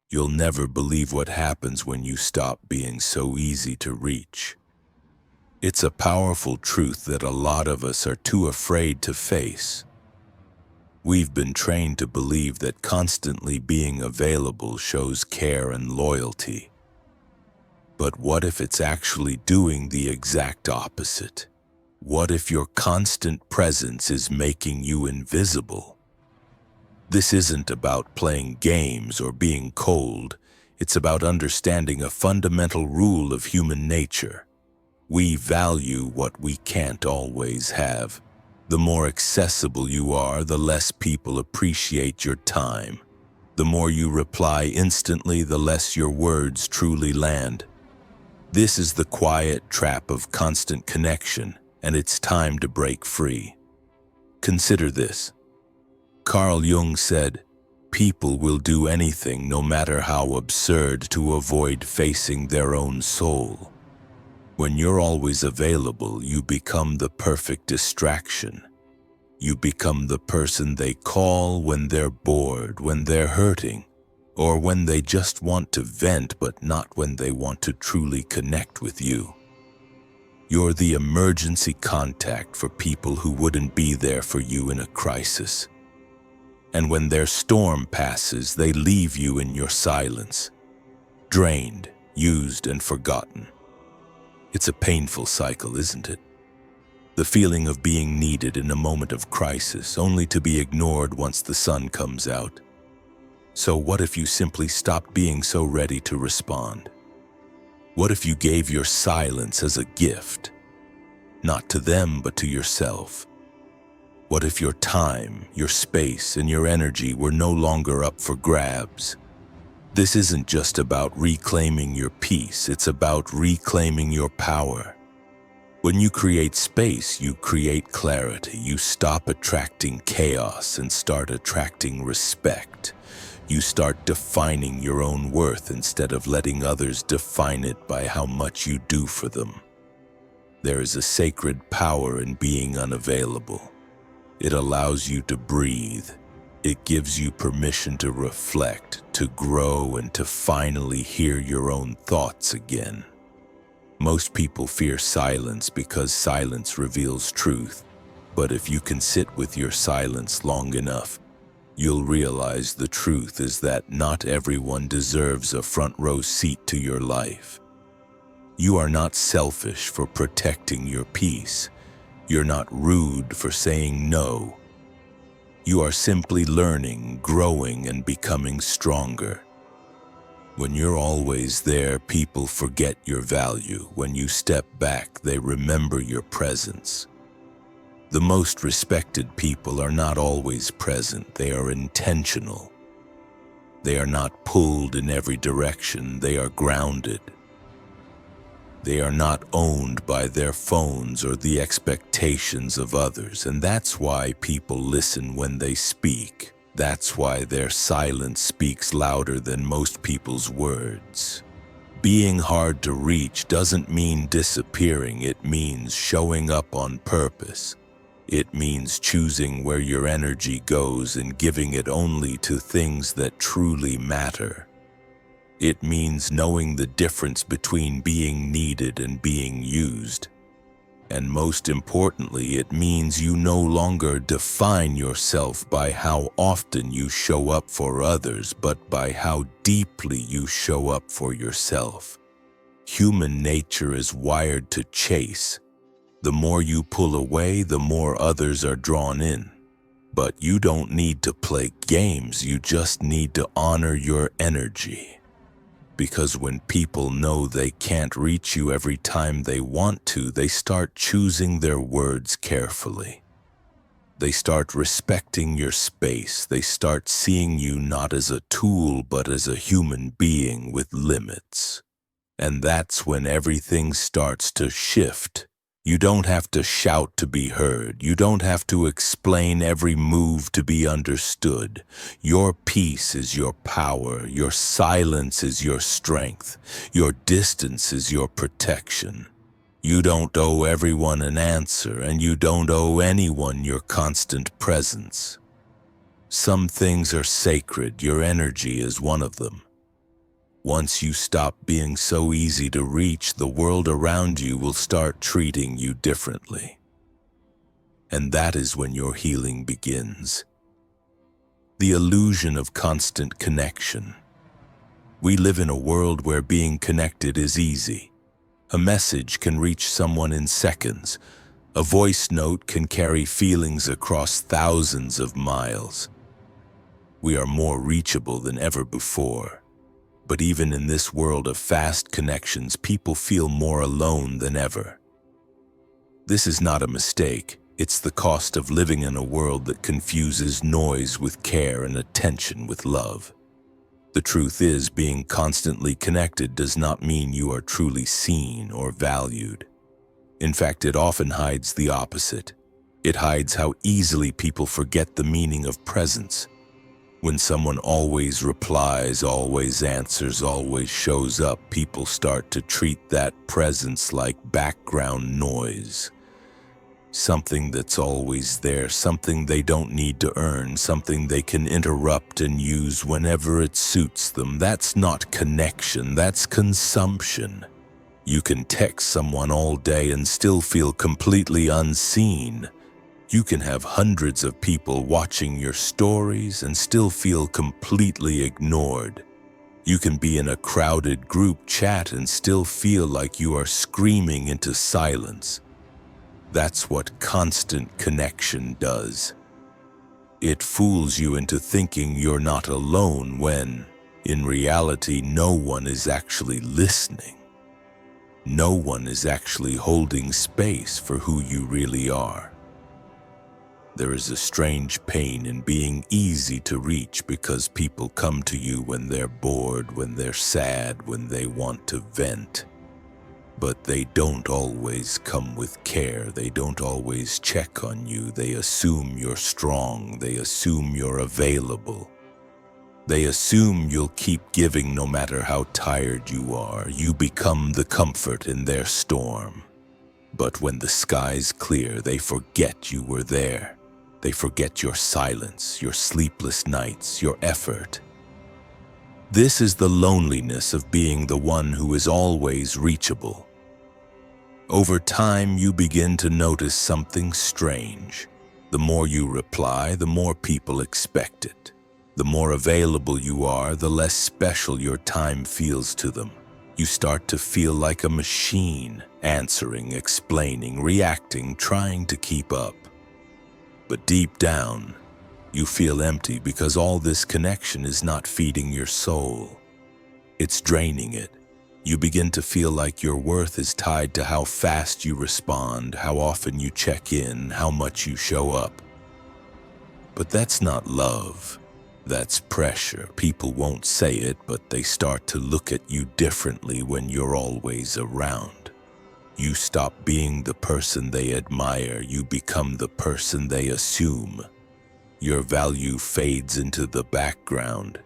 You'll never believe what happens when you stop being so easy to reach. It's a powerful truth that a lot of us are too afraid to face. We've been trained to believe that constantly being available shows care and loyalty. But what if it's actually doing the exact opposite? What if your constant presence is making you invisible? This isn't about playing games or being cold. It's about understanding a fundamental rule of human nature. We value what we can't always have. The more accessible you are, the less people appreciate your time. The more you reply instantly, the less your words truly land. This is the quiet trap of constant connection, and it's time to break free. Consider this. Carl Jung said, "People will do anything, no matter how absurd, to avoid facing their own soul." When you're always available, you become the perfect distraction. You become the person they call when they're bored, when they're hurting, or when they just want to vent, but not when they want to truly connect with you. You're the emergency contact for people who wouldn't be there for you in a crisis. And when their storm passes, they leave you in your silence, drained, used, and forgotten. It's a painful cycle, isn't it? The feeling of being needed in a moment of crisis, only to be ignored once the sun comes out. So what if you simply stopped being so ready to respond? What if you gave your silence as a gift? Not to them, but to yourself. What if your time, your space, and your energy were no longer up for grabs? This isn't just about reclaiming your peace, it's about reclaiming your power. When you create space, you create clarity. You stop attracting chaos and start attracting respect. You start defining your own worth instead of letting others define it by how much you do for them. There is a sacred power in being unavailable. It allows you to breathe. It gives you permission to reflect, to grow, and to finally hear your own thoughts again. Most people fear silence because silence reveals truth. But if you can sit with your silence long enough, you'll realize the truth is that not everyone deserves a front row seat to your life. You are not selfish for protecting your peace. You're not rude for saying no. You are simply learning, growing, and becoming stronger. When you're always there, people forget your value. When you step back, they remember your presence. The most respected people are not always present. They are intentional. They are not pulled in every direction. They are grounded. They are not owned by their phones or the expectations of others, and that's why people listen when they speak. That's why their silence speaks louder than most people's words. Being hard to reach doesn't mean disappearing. It means showing up on purpose. It means choosing where your energy goes and giving it only to things that truly matter. It means knowing the difference between being needed and being used. And most importantly, it means you no longer define yourself by how often you show up for others, but by how deeply you show up for yourself. Human nature is wired to chase. The more you pull away, the more others are drawn in. But you don't need to play games, you just need to honor your energy. Because when people know they can't reach you every time they want to, they start choosing their words carefully. They start respecting your space. They start seeing you not as a tool, but as a human being with limits. And that's when everything starts to shift. You don't have to shout to be heard. You don't have to explain every move to be understood. Your peace is your power. Your silence is your strength. Your distance is your protection. You don't owe everyone an answer, and you don't owe anyone your constant presence. Some things are sacred. Your energy is one of them. Once you stop being so easy to reach, the world around you will start treating you differently. And that is when your healing begins. The illusion of constant connection. We live in a world where being connected is easy. A message can reach someone in seconds. A voice note can carry feelings across thousands of miles. We are more reachable than ever before. But even in this world of fast connections, people feel more alone than ever. This is not a mistake. It's the cost of living in a world that confuses noise with care and attention with love. The truth is, being constantly connected does not mean you are truly seen or valued. In fact, it often hides the opposite. It hides how easily people forget the meaning of presence. When someone always replies, always answers, always shows up, people start to treat that presence like background noise. Something that's always there, something they don't need to earn, something they can interrupt and use whenever it suits them. That's not connection, that's consumption. You can text someone all day and still feel completely unseen. You can have hundreds of people watching your stories and still feel completely ignored. You can be in a crowded group chat and still feel like you are screaming into silence. That's what constant connection does. It fools you into thinking you're not alone when, in reality, no one is actually listening. No one is actually holding space for who you really are. There is a strange pain in being easy to reach because people come to you when they're bored, when they're sad, when they want to vent. But they don't always come with care. They don't always check on you. They assume you're strong. They assume you're available. They assume you'll keep giving no matter how tired you are. You become the comfort in their storm. But when the skies clear, they forget you were there. They forget your silence, your sleepless nights, your effort. This is the loneliness of being the one who is always reachable. Over time, you begin to notice something strange. The more you reply, the more people expect it. The more available you are, the less special your time feels to them. You start to feel like a machine, answering, explaining, reacting, trying to keep up. But deep down, you feel empty because all this connection is not feeding your soul. It's draining it. You begin to feel like your worth is tied to how fast you respond, how often you check in, how much you show up. But that's not love. That's pressure. People won't say it, but they start to look at you differently when you're always around. You stop being the person they admire. You become the person they assume. Your value fades into the background.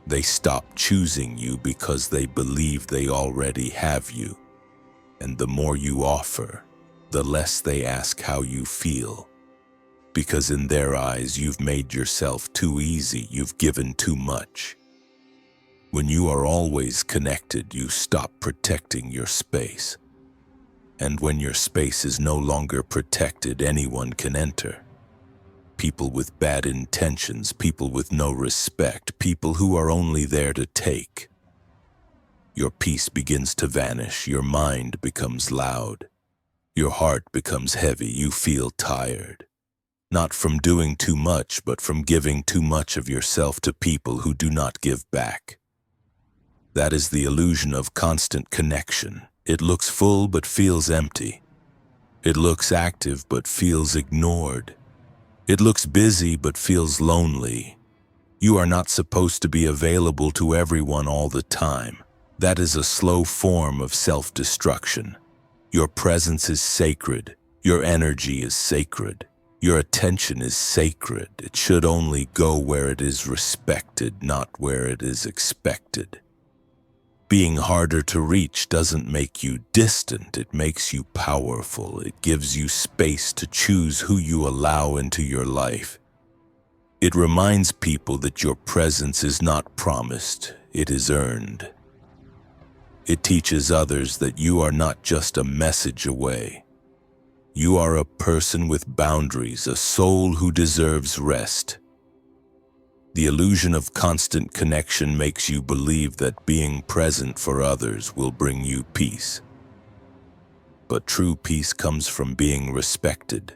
They stop choosing you because they believe they already have you. And the more you offer, the less they ask how you feel. Because in their eyes, you've made yourself too easy. You've given too much. When you are always connected, you stop protecting your space. And when your space is no longer protected, anyone can enter. People with bad intentions, people with no respect, people who are only there to take. Your peace begins to vanish, your mind becomes loud. Your heart becomes heavy, you feel tired. Not from doing too much, but from giving too much of yourself to people who do not give back. That is the illusion of constant connection. It looks full but feels empty. It looks active but feels ignored. It looks busy but feels lonely. You are not supposed to be available to everyone all the time. That is a slow form of self-destruction. Your presence is sacred. Your energy is sacred. Your attention is sacred. It should only go where it is respected, not where it is expected. Being harder to reach doesn't make you distant, it makes you powerful. It gives you space to choose who you allow into your life. It reminds people that your presence is not promised, it is earned. It teaches others that you are not just a message away. You are a person with boundaries, a soul who deserves rest. The illusion of constant connection makes you believe that being present for others will bring you peace. But true peace comes from being respected,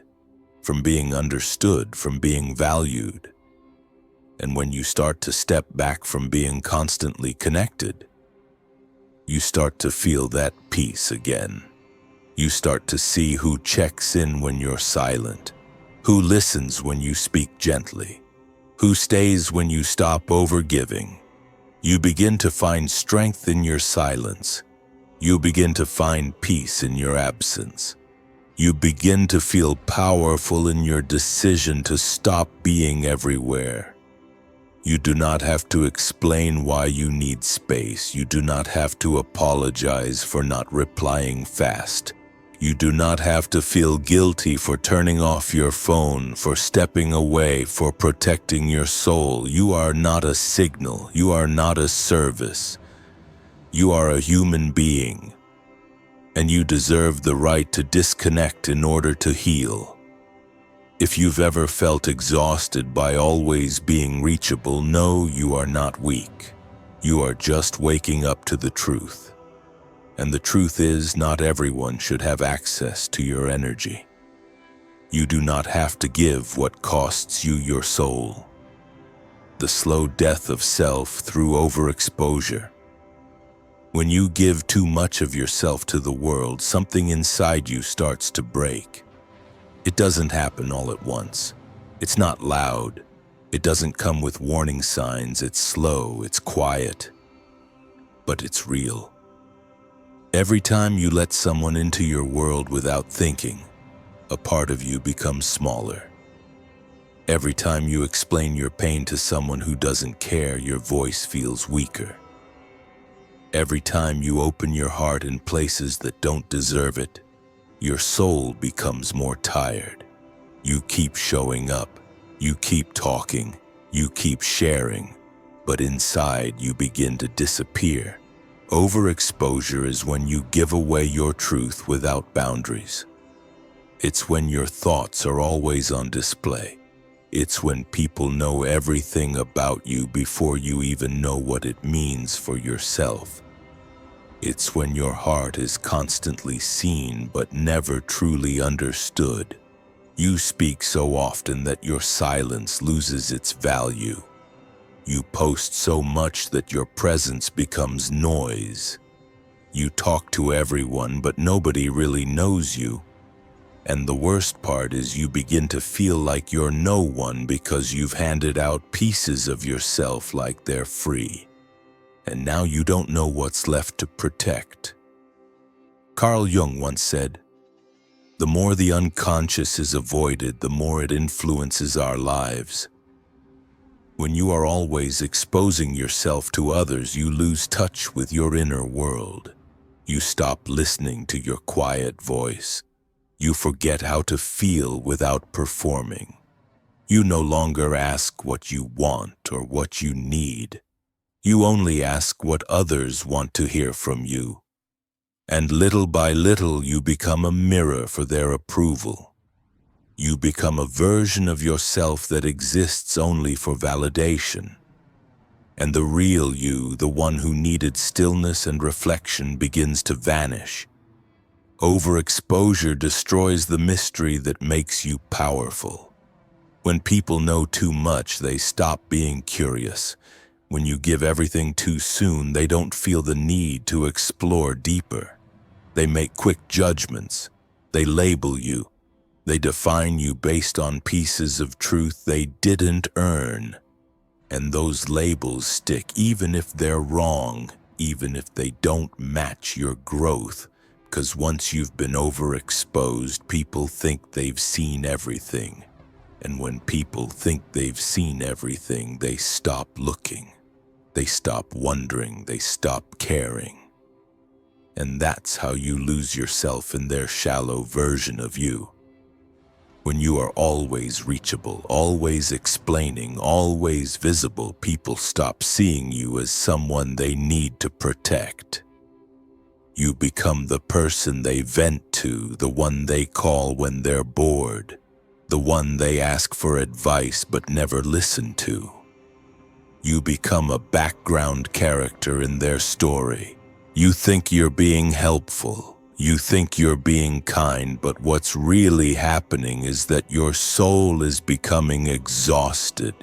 from being understood, from being valued. And when you start to step back from being constantly connected, you start to feel that peace again. You start to see who checks in when you're silent, who listens when you speak gently, who stays when you stop overgiving. You begin to find strength in your silence. You begin to find peace in your absence. You begin to feel powerful in your decision to stop being everywhere. You do not have to explain why you need space. You do not have to apologize for not replying fast. You do not have to feel guilty for turning off your phone, for stepping away, for protecting your soul. You are not a signal. You are not a service. You are a human being, and you deserve the right to disconnect in order to heal. If you've ever felt exhausted by always being reachable, know you are not weak. You are just waking up to the truth. And the truth is, not everyone should have access to your energy. You do not have to give what costs you your soul. The slow death of self through overexposure. When you give too much of yourself to the world, something inside you starts to break. It doesn't happen all at once. It's not loud. It doesn't come with warning signs. It's slow, it's quiet, but it's real. Every time you let someone into your world without thinking, a part of you becomes smaller. Every time you explain your pain to someone who doesn't care, your voice feels weaker. Every time you open your heart in places that don't deserve it, your soul becomes more tired. You keep showing up, you keep talking, you keep sharing, but inside you begin to disappear. Overexposure is when you give away your truth without boundaries. It's when your thoughts are always on display. It's when people know everything about you before you even know what it means for yourself. It's when your heart is constantly seen but never truly understood. You speak so often that your silence loses its value. You post so much that your presence becomes noise. You talk to everyone, but nobody really knows you. And the worst part is you begin to feel like you're no one because you've handed out pieces of yourself like they're free. And now you don't know what's left to protect. Carl Jung once said, "The more the unconscious is avoided, the more it influences our lives." When you are always exposing yourself to others, you lose touch with your inner world. You stop listening to your quiet voice. You forget how to feel without performing. You no longer ask what you want or what you need. You only ask what others want to hear from you. And little by little, you become a mirror for their approval. You become a version of yourself that exists only for validation. And the real you, the one who needed stillness and reflection, begins to vanish. Overexposure destroys the mystery that makes you powerful. When people know too much, they stop being curious. When you give everything too soon, they don't feel the need to explore deeper. They make quick judgments. They label you. They define you based on pieces of truth they didn't earn. And those labels stick even if they're wrong, even if they don't match your growth. Because once you've been overexposed, people think they've seen everything. And when people think they've seen everything, they stop looking. They stop wondering. They stop caring. And that's how you lose yourself in their shallow version of you. When you are always reachable, always explaining, always visible, people stop seeing you as someone they need to protect. You become the person they vent to, the one they call when they're bored, the one they ask for advice but never listen to. You become a background character in their story. You think you're being helpful. You think you're being kind, but what's really happening is that your soul is becoming exhausted.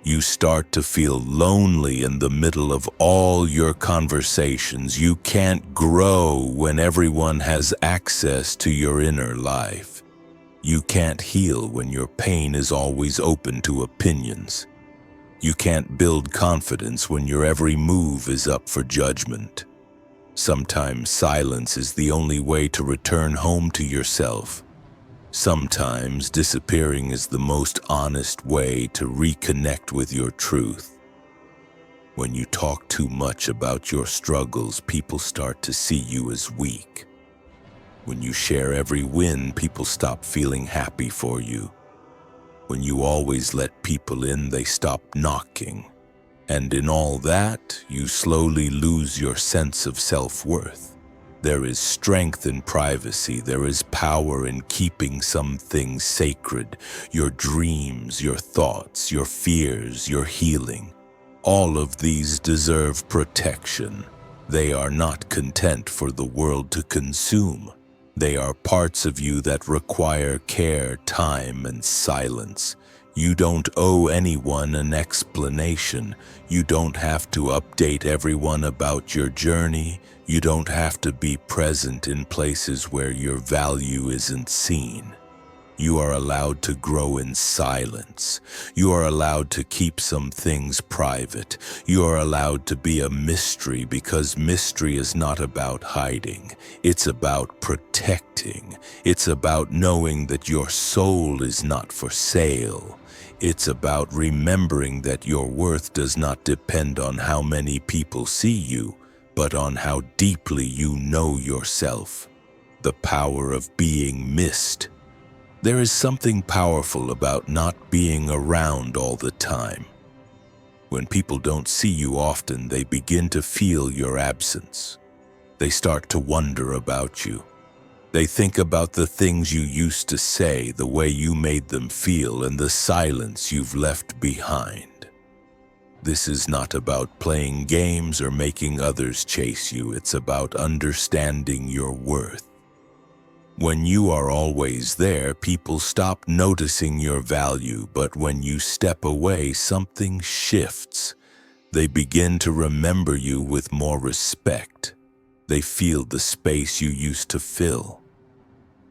You start to feel lonely in the middle of all your conversations. You can't grow when everyone has access to your inner life. You can't heal when your pain is always open to opinions. You can't build confidence when your every move is up for judgment. Sometimes silence is the only way to return home to yourself. Sometimes disappearing is the most honest way to reconnect with your truth. When you talk too much about your struggles, people start to see you as weak. When you share every win, people stop feeling happy for you. When you always let people in, they stop knocking. And in all that, you slowly lose your sense of self-worth. There is strength in privacy. There is power in keeping some things sacred. Your dreams, your thoughts, your fears, your healing. All of these deserve protection. They are not content for the world to consume. They are parts of you that require care, time, and silence. You don't owe anyone an explanation. You don't have to update everyone about your journey. You don't have to be present in places where your value isn't seen. You are allowed to grow in silence. You are allowed to keep some things private. You are allowed to be a mystery, because mystery is not about hiding. It's about protecting. It's about knowing that your soul is not for sale. It's about remembering that your worth does not depend on how many people see you, but on how deeply you know yourself. The power of being missed. There is something powerful about not being around all the time. When people don't see you often, they begin to feel your absence. They start to wonder about you. They think about the things you used to say, the way you made them feel, and the silence you've left behind. This is not about playing games or making others chase you. It's about understanding your worth. When you are always there, people stop noticing your value, but when you step away, something shifts. They begin to remember you with more respect. They feel the space you used to fill.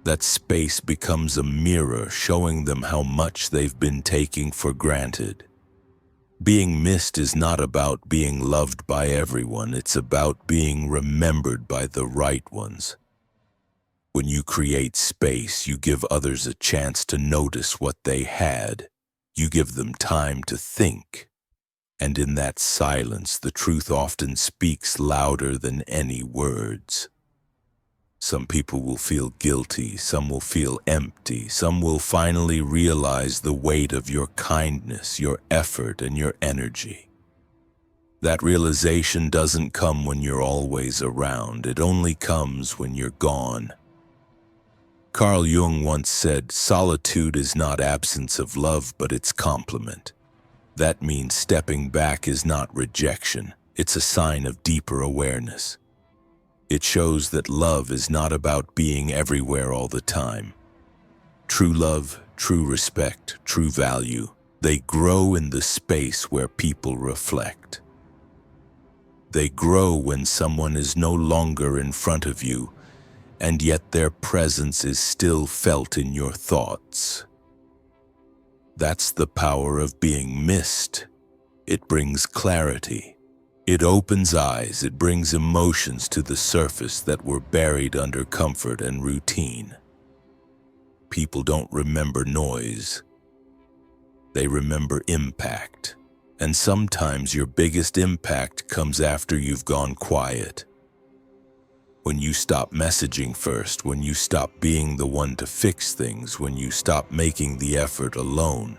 That space becomes a mirror, showing them how much they've been taking for granted. Being missed is not about being loved by everyone. It's about being remembered by the right ones. When you create space, you give others a chance to notice what they had. You give them time to think. And in that silence, the truth often speaks louder than any words. Some people will feel guilty, some will feel empty, some will finally realize the weight of your kindness, your effort, and your energy. That realization doesn't come when you're always around. It only comes when you're gone. Carl Jung once said, "Solitude is not absence of love, but its complement." That means stepping back is not rejection. It's a sign of deeper awareness. It shows that love is not about being everywhere all the time. True love, true respect, true value, they grow in the space where people reflect. They grow when someone is no longer in front of you, and yet their presence is still felt in your thoughts. That's the power of being missed. It brings clarity. It opens eyes. It brings emotions to the surface that were buried under comfort and routine. People don't remember noise. They remember impact. And sometimes your biggest impact comes after you've gone quiet. When you stop messaging first, when you stop being the one to fix things, when you stop making the effort alone,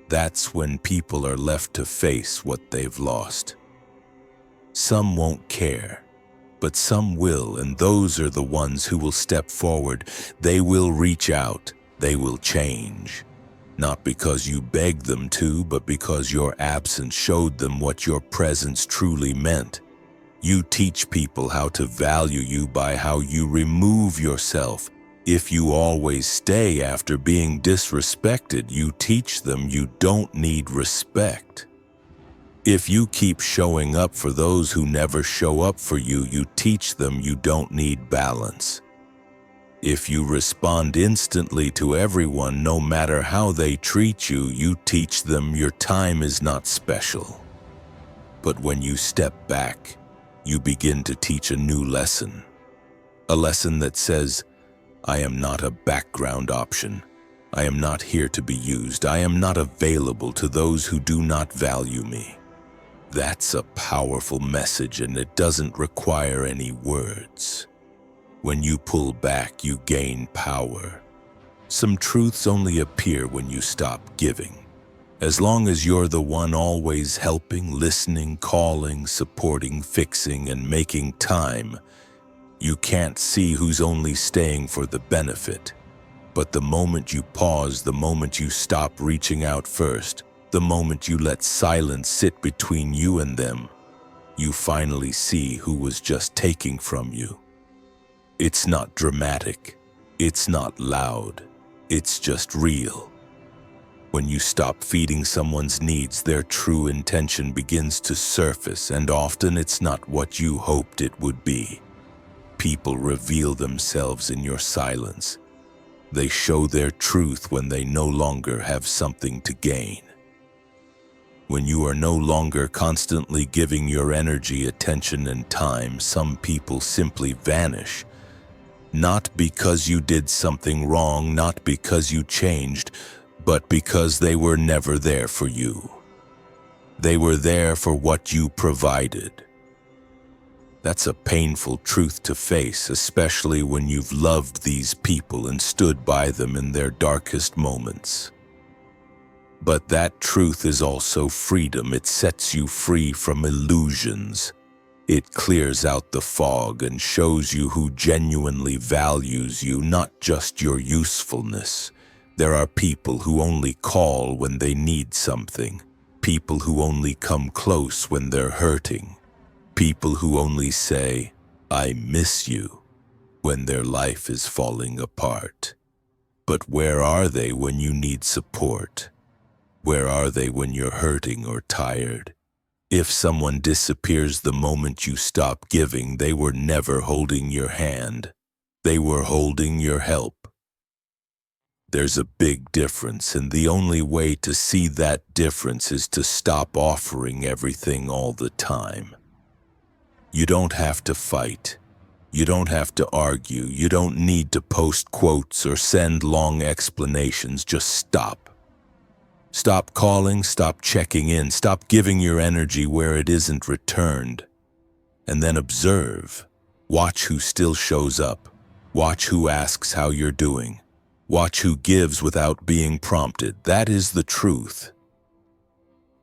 that's when people are left to face what they've lost. Some won't care, but some will, and those are the ones who will step forward. They will reach out. They will change. Not because you begged them to, but because your absence showed them what your presence truly meant. You teach people how to value you by how you remove yourself. If you always stay after being disrespected, you teach them you don't need respect. If you keep showing up for those who never show up for you, you teach them you don't need balance. If you respond instantly to everyone, no matter how they treat you, you teach them your time is not special. But when you step back, you begin to teach a new lesson. A lesson that says, I am not a background option. I am not here to be used. I am not available to those who do not value me. That's a powerful message, and it doesn't require any words. When you pull back, you gain power. Some truths only appear when you stop giving. As long as you're the one always helping, listening, calling, supporting, fixing, and making time, you can't see who's only staying for the benefit. But the moment you pause, the moment you stop reaching out first, the moment you let silence sit between you and them, you finally see who was just taking from you. It's not dramatic. It's not loud. It's just real. When you stop feeding someone's needs, their true intention begins to surface, and often it's not what you hoped it would be. People reveal themselves in your silence. They show their truth when they no longer have something to gain. When you are no longer constantly giving your energy, attention, and time, some people simply vanish. Not because you did something wrong, not because you changed, but because they were never there for you. They were there for what you provided. That's a painful truth to face, especially when you've loved these people and stood by them in their darkest moments. But that truth is also freedom. It sets you free from illusions. It clears out the fog and shows you who genuinely values you, not just your usefulness. There are people who only call when they need something. People who only come close when they're hurting. People who only say, I miss you, when their life is falling apart. But where are they when you need support? Where are they when you're hurting or tired? If someone disappears the moment you stop giving, they were never holding your hand. They were holding your help. There's a big difference, and the only way to see that difference is to stop offering everything all the time. You don't have to fight. You don't have to argue. You don't need to post quotes or send long explanations. Just stop. Stop calling, stop checking in, stop giving your energy where it isn't returned. And then observe. Watch who still shows up. Watch who asks how you're doing. Watch who gives without being prompted. That is the truth.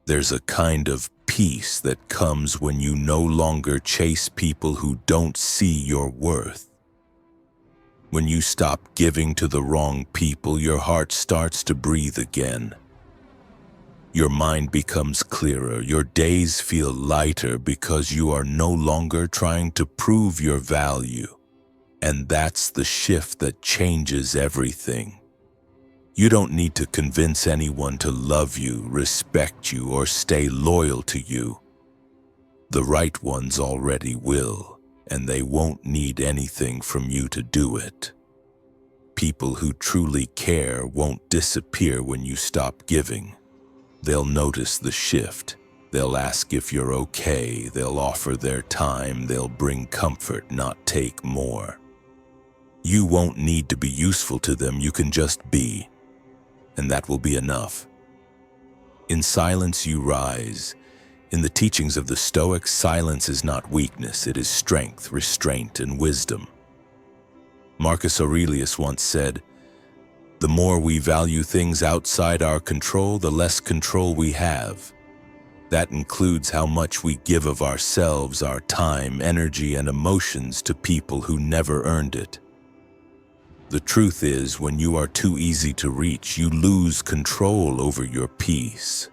There's a kind of peace that comes when you no longer chase people who don't see your worth. When you stop giving to the wrong people, your heart starts to breathe again. Your mind becomes clearer, your days feel lighter because you are no longer trying to prove your value. And that's the shift that changes everything. You don't need to convince anyone to love you, respect you, or stay loyal to you. The right ones already will, and they won't need anything from you to do it. People who truly care won't disappear when you stop giving. They'll notice the shift. They'll ask if you're okay. They'll offer their time. They'll bring comfort, not take more. You won't need to be useful to them. You can just be, and that will be enough. In silence you rise. In the teachings of the Stoics, silence is not weakness. It is strength, restraint, and wisdom. Marcus Aurelius once said, "The more we value things outside our control, the less control we have." That includes how much we give of ourselves, our time, energy, and emotions to people who never earned it. The truth is, when you are too easy to reach, you lose control over your peace.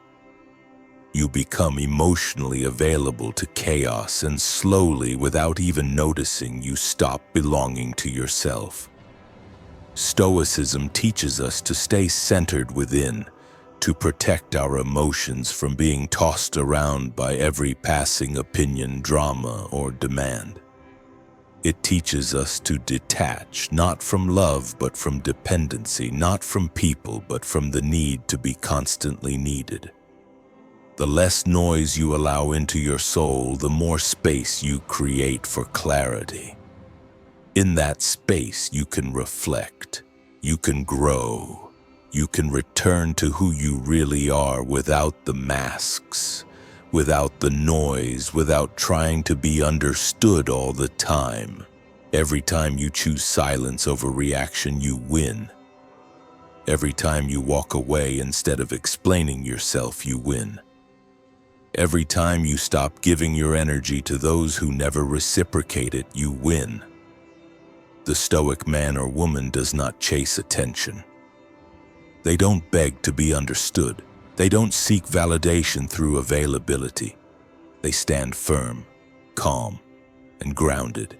You become emotionally available to chaos, and slowly, without even noticing, you stop belonging to yourself. Stoicism teaches us to stay centered within, to protect our emotions from being tossed around by every passing opinion, drama, or demand. It teaches us to detach, not from love, but from dependency, not from people, but from the need to be constantly needed. The less noise you allow into your soul, the more space you create for clarity. In that space, you can reflect, you can grow, you can return to who you really are without the masks, without the noise, without trying to be understood all the time. Every time you choose silence over reaction, you win. Every time you walk away instead of explaining yourself, you win. Every time you stop giving your energy to those who never reciprocate it, you win. The stoic man or woman does not chase attention. They don't beg to be understood. They don't seek validation through availability. They stand firm, calm, and grounded.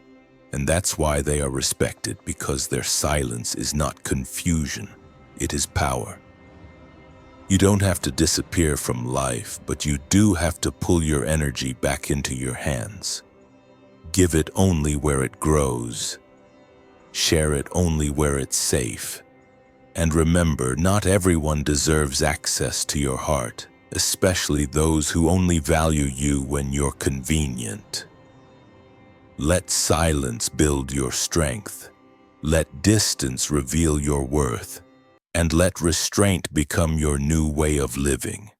And that's why they are respected, because their silence is not confusion, it is power. You don't have to disappear from life, but you do have to pull your energy back into your hands. Give it only where it grows. Share it only where it's safe. And remember, not everyone deserves access to your heart, especially those who only value you when you're convenient. Let silence build your strength. Let distance reveal your worth. And let restraint become your new way of living.